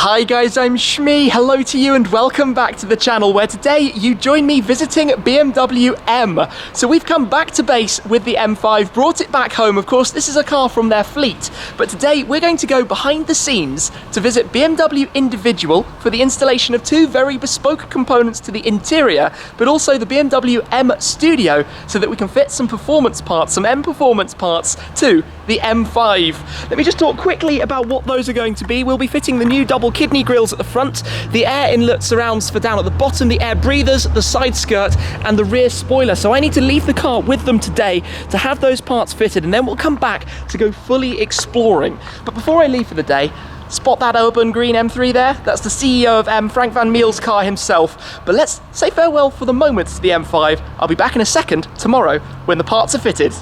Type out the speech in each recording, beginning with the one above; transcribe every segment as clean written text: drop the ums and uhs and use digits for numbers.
Hi guys, I'm Shmee. Hello to you and welcome back to the channel where today you join me visiting BMW M. So we've come back to base with the M5, brought it back home. Of course, this is a car from their fleet, but today we're going to go behind the scenes to visit BMW Individual for the installation of two very bespoke components to the interior, but also the BMW M Studio so that we can fit some performance parts, some M performance parts to the M5. Let me just talk quickly about what those are going to be. We'll be fitting the new double kidney grills at the front, the air inlet surrounds for down at the bottom, the air breathers, the side skirt and the rear spoiler. So I need to leave the car with them today to have those parts fitted, and then we'll come back to go fully exploring. But before I leave for the day, spot that urban green M3 there? That's the CEO of M, Frank van Meel's car himself. But let's say farewell for the moment to the M5. I'll be back in a second tomorrow when the parts are fitted.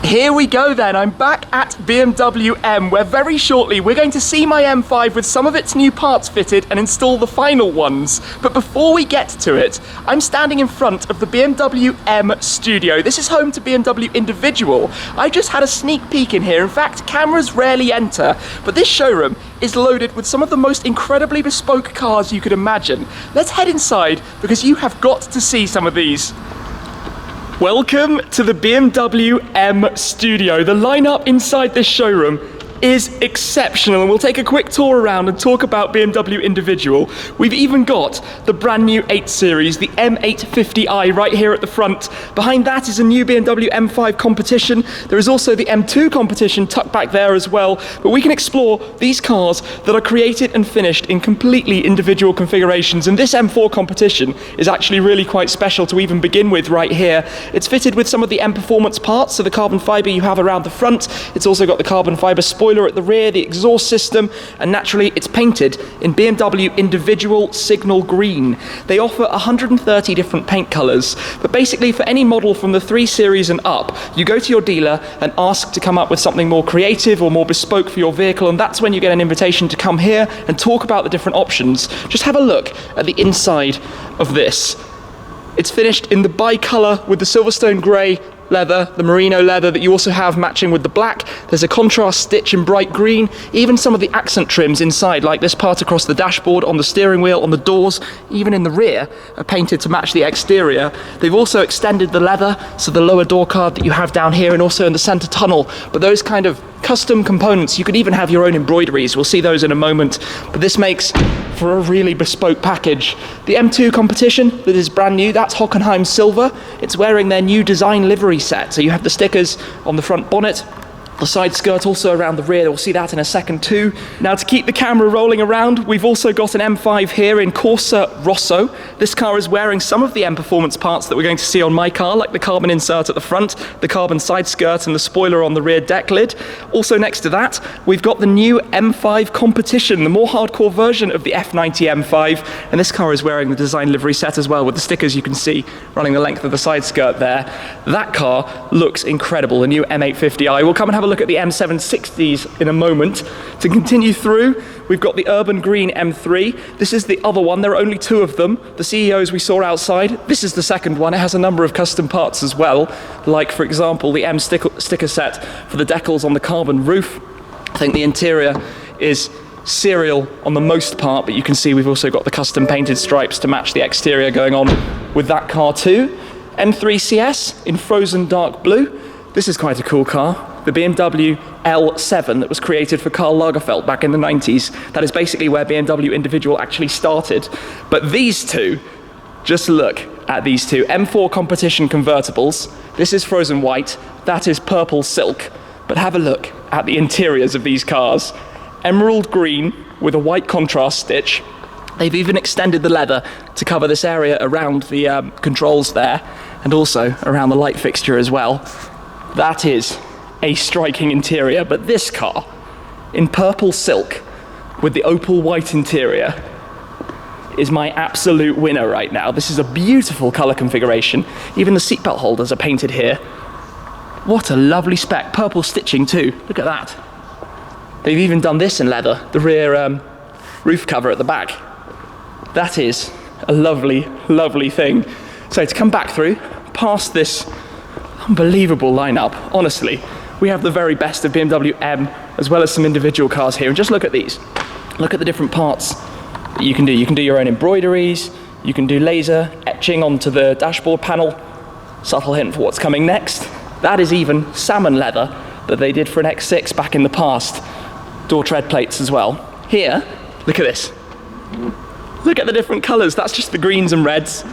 Here we go then, I'm back at BMW M, where very shortly we're going to see my M5 with some of its new parts fitted and install the final ones. But before we get to it, I'm standing in front of the BMW M Studio. This is home to BMW Individual. I just had a sneak peek in here. In fact, cameras rarely enter, but this showroom is loaded with some of the most incredibly bespoke cars you could imagine. Let's head inside because you have got to see some of these. Welcome to the BMW M Studio. The lineup inside this showroom is exceptional, and we'll take a quick tour around and talk about BMW Individual. We've even got the brand new 8 Series, the M850i right here at the front. Behind that is a new BMW M5 competition. There is also the M2 competition tucked back there as well, but we can explore these cars that are created and finished in completely individual configurations, and this M4 competition is actually really quite special to even begin with right here. It's fitted with some of the M performance parts, so the carbon fiber you have around the front. It's also got the carbon fiber spoiler at the rear, the exhaust system, and naturally it's painted in BMW Individual Signal Green. They offer 130 different paint colours, but basically for any model from the 3 Series and up, you go to your dealer and ask to come up with something more creative or more bespoke for your vehicle, and that's when you get an invitation to come here and talk about the different options. Just have a look at the inside of this. It's finished in the bi-colour with the Silverstone grey leather, the merino leather that you also have matching with the black. There's a contrast stitch in bright green. Even some of the accent trims inside, like this part across the dashboard, on the steering wheel, on the doors, even in the rear, are painted to match the exterior. They've also extended the leather, so the lower door card that you have down here and also in the centre tunnel. But those kind of custom components, you could even have your own embroideries. We'll see those in a moment. But this makes for a really bespoke package. The M2 competition that is brand new, that's Hockenheim Silver. It's wearing their new design livery set. So you have the stickers on the front bonnet, the side skirt also around the rear. We'll see that in a second too. Now, to keep the camera rolling around, we've also got an M5 here in Corsa Rosso. This car is wearing some of the M performance parts that we're going to see on my car, like the carbon insert at the front, the carbon side skirt and the spoiler on the rear deck lid. Also next to that, we've got the new M5 competition, the more hardcore version of the F90 M5, and this car is wearing the design livery set as well, with the stickers you can see running the length of the side skirt there. That car looks incredible, the new M850i. We'll come and have a look at the M760s in a moment. To continue through, we've got the urban green M3. This is the other one. There are only 2 of them. The CEOs we saw outside. This is the second one. It has a number of custom parts as well, like, for example, the M sticker set for the decals on the carbon roof. I think the interior is serial on the most part, but you can see we've also got the custom painted stripes to match the exterior going on with that car too. M3 CS in frozen dark blue. This is quite a cool car. The BMW L7 that was created for Karl Lagerfeld back in the 90s. That is basically where BMW Individual actually started. But these two, just look at these two. M4 competition convertibles. This is frozen white, that is purple silk. But have a look at the interiors of these cars. Emerald green with a white contrast stitch. They've even extended the leather to cover this area around the controls there, and also around the light fixture as well. That is a striking interior, but this car in purple silk with the opal white interior is my absolute winner right now. This is a beautiful color configuration. Even the seatbelt holders are painted here. What a lovely spec. Purple stitching too. Look at that. They've even done this in leather, the rear roof cover at the back. That is a lovely, lovely thing. So to come back through, past this unbelievable lineup, honestly, we have the very best of BMW M, as well as some individual cars here. And just look at these. Look at the different parts that you can do. You can do your own embroideries, you can do laser etching onto the dashboard panel. Subtle hint for what's coming next. That is even salmon leather that they did for an X6 back in the past. Door tread plates as well. Here, look at this. Look at the different colors. That's just the greens and reds.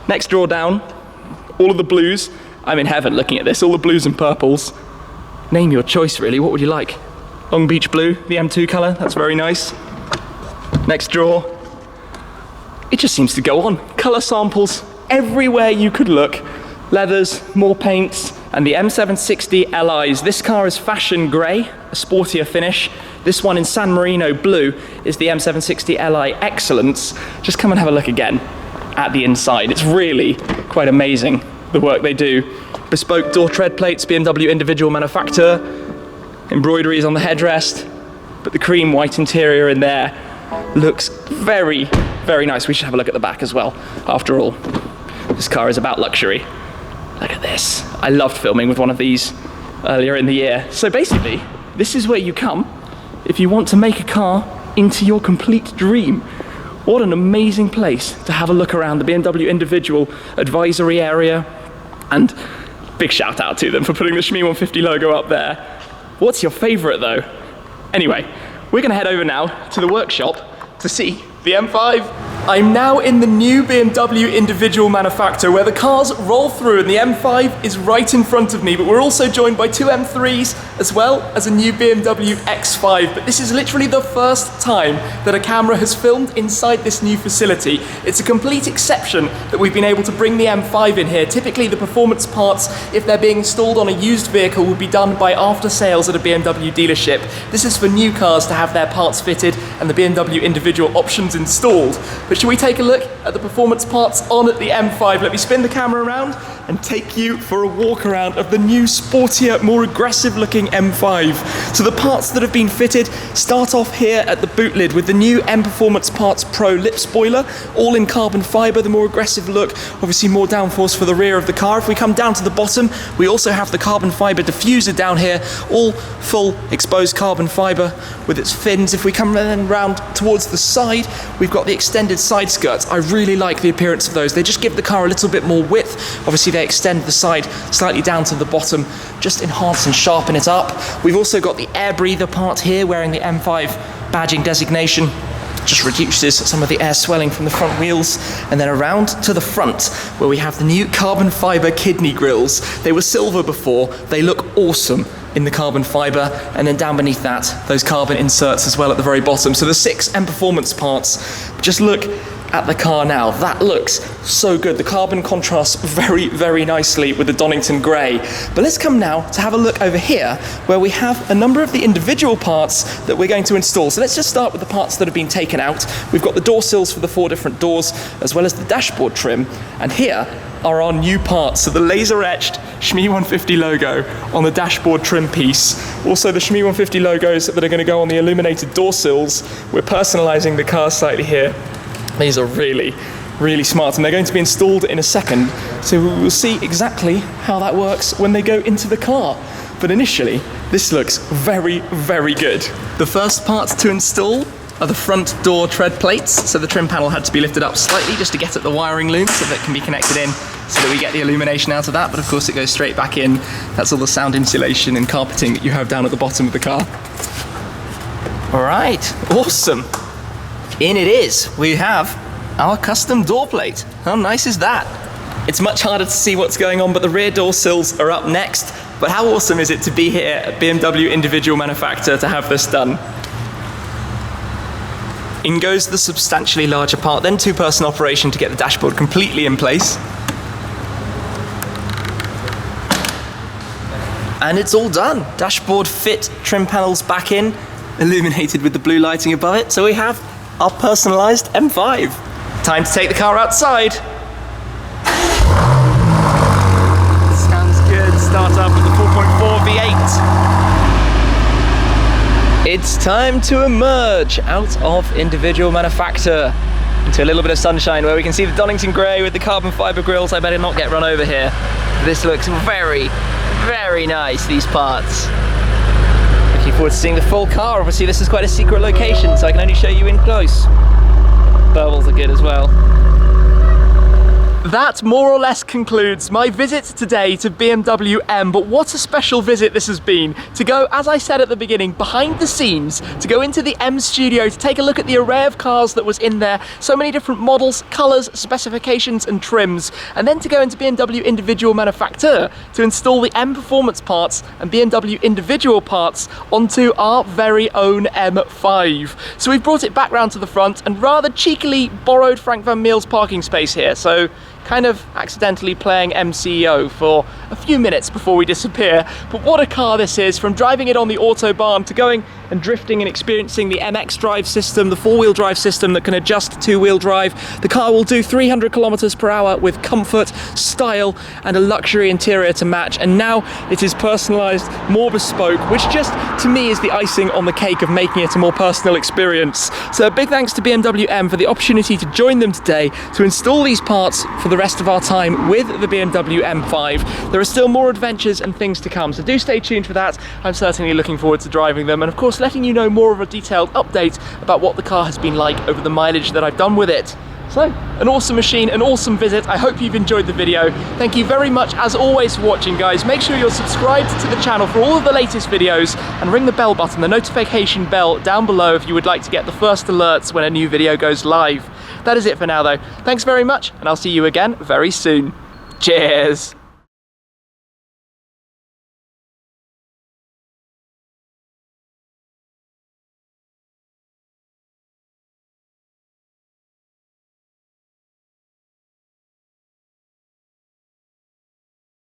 Next drawer down, all of the blues. I'm in heaven looking at this, all the blues and purples. Name your choice really, what would you like? Long Beach Blue, the M2 color, that's very nice. Next drawer. It just seems to go on. Color samples everywhere you could look. Leathers, more paints, and the M760 Li's. This car is fashion grey, a sportier finish. This one in San Marino blue is the M760 Li Excellence. Just come and have a look again at the inside. It's really quite amazing, the work they do. Bespoke door tread plates, BMW Individual manufacturer, embroideries on the headrest, but the cream white interior in there looks very, very nice. We should have a look at the back as well. After all, this car is about luxury. Look at this. I loved filming with one of these earlier in the year. So basically, this is where you come if you want to make a car into your complete dream. What an amazing place to have a look around the BMW Individual advisory area. And big shout out to them for putting the Shmee 150 logo up there. What's your favorite though? Anyway, we're gonna head over now to the workshop to see the M5. I'm now in the new BMW Individual manufacturer where the cars roll through and the M5 is right in front of me, but we're also joined by two M3s as well as a new BMW X5. But this is literally the first time that a camera has filmed inside this new facility. It's a complete exception that we've been able to bring the M5 in here. Typically the performance parts, if they're being installed on a used vehicle, will be done by after sales at a BMW dealership. This is for new cars to have their parts fitted and the BMW Individual options installed. But should we take a look at the performance parts on at the M5? Let me spin the camera around and take you for a walk around of the new sportier, more aggressive looking M5. So the parts that have been fitted start off here at the boot lid with the new M Performance Parts Pro lip spoiler, all in carbon fiber, the more aggressive look, obviously more downforce for the rear of the car. If we come down to the bottom, we also have the carbon fiber diffuser down here, all full exposed carbon fiber with its fins. If we come then round towards the side, we've got the extended side skirts. I really like the appearance of those. They just give the car a little bit more width. Obviously they extend the side slightly down to the bottom, just enhance and sharpen it up. We've also got the air breather part here wearing the M5 badging designation. Just reduces some of the air swelling from the front wheels. And then around to the front where we have the new carbon fiber kidney grills. They were silver before, they look awesome in the carbon fiber, and then down beneath that, those carbon inserts as well at the very bottom. So the 6 M Performance parts. Just look at the car now. That looks so good. The carbon contrasts very, very nicely with the Donington grey. But let's come now to have a look over here where we have a number of the individual parts that we're going to install. So let's just start with the parts that have been taken out. We've got the door sills for the 4 different doors, as well as the dashboard trim. And here are our new parts. So the laser etched Shmee 150 logo on the dashboard trim piece. Also the Shmee 150 logos that are going to go on the illuminated door sills. We're personalizing the car slightly here. These are really, really smart, and they're going to be installed in a second. So we will see exactly how that works when they go into the car. But initially, this looks very, very good. The first part to install are the front door tread plates. So the trim panel had to be lifted up slightly just to get at the wiring loom so that it can be connected in so that we get the illumination out of that. But of course it goes straight back in. That's all the sound insulation and carpeting that you have down at the bottom of the car. All right, awesome. In it is. We have our custom door plate. How nice is that? It's much harder to see what's going on, but the rear door sills are up next. But how awesome is it to be here at BMW Individual Manufacturer to have this done? In goes the substantially larger part, then 2-person operation to get the dashboard completely in place. And it's all done. Dashboard fit, trim panels back in, illuminated with the blue lighting above it. So we have our personalized M5. Time to take the car outside. Sounds good. Start up with the 4.4 V8. It's time to emerge out of Individual Manufacturer into a little bit of sunshine where we can see the Donington grey with the carbon fiber grills. I better not get run over here. This looks very, Very nice, these parts. Looking forward to seeing the full car. Obviously this is quite a secret location, so I can only show you in close. Bubbles are good as well. That more or less concludes my visit today to BMW M, but what a special visit this has been. To go, as I said at the beginning, behind the scenes, to go into the M studio, to take a look at the array of cars that was in there, so many different models, colours, specifications and trims, and then to go into BMW Individual manufacture to install the M performance parts and BMW Individual parts onto our very own M5. So we've brought it back round to the front and rather cheekily borrowed Frank Van Meel's parking space here, so kind of accidentally playing MCEO for a few minutes before we disappear. But what a car this is, from driving it on the Autobahn to going and drifting and experiencing the MX drive system, the four-wheel drive system that can adjust two-wheel drive. The car will do 300 kilometers per hour with comfort, style, and a luxury interior to match. And now it is personalized, more bespoke, which just, to me, is the icing on the cake of making it a more personal experience. So a big thanks to BMW M for the opportunity to join them today to install these parts for the rest of our time with the BMW M5. There are still more adventures and things to come, so do stay tuned for that. I'm certainly looking forward to driving them and of course letting you know more of a detailed update about what the car has been like over the mileage that I've done with it. So, an awesome machine, an awesome visit. I hope you've enjoyed the video. Thank you very much as always for watching, guys. Make sure you're subscribed to the channel for all of the latest videos and ring the bell button, the notification bell down below if you would like to get the first alerts when a new video goes live. That is it for now though. Thanks very much and I'll see you again very soon. Cheers!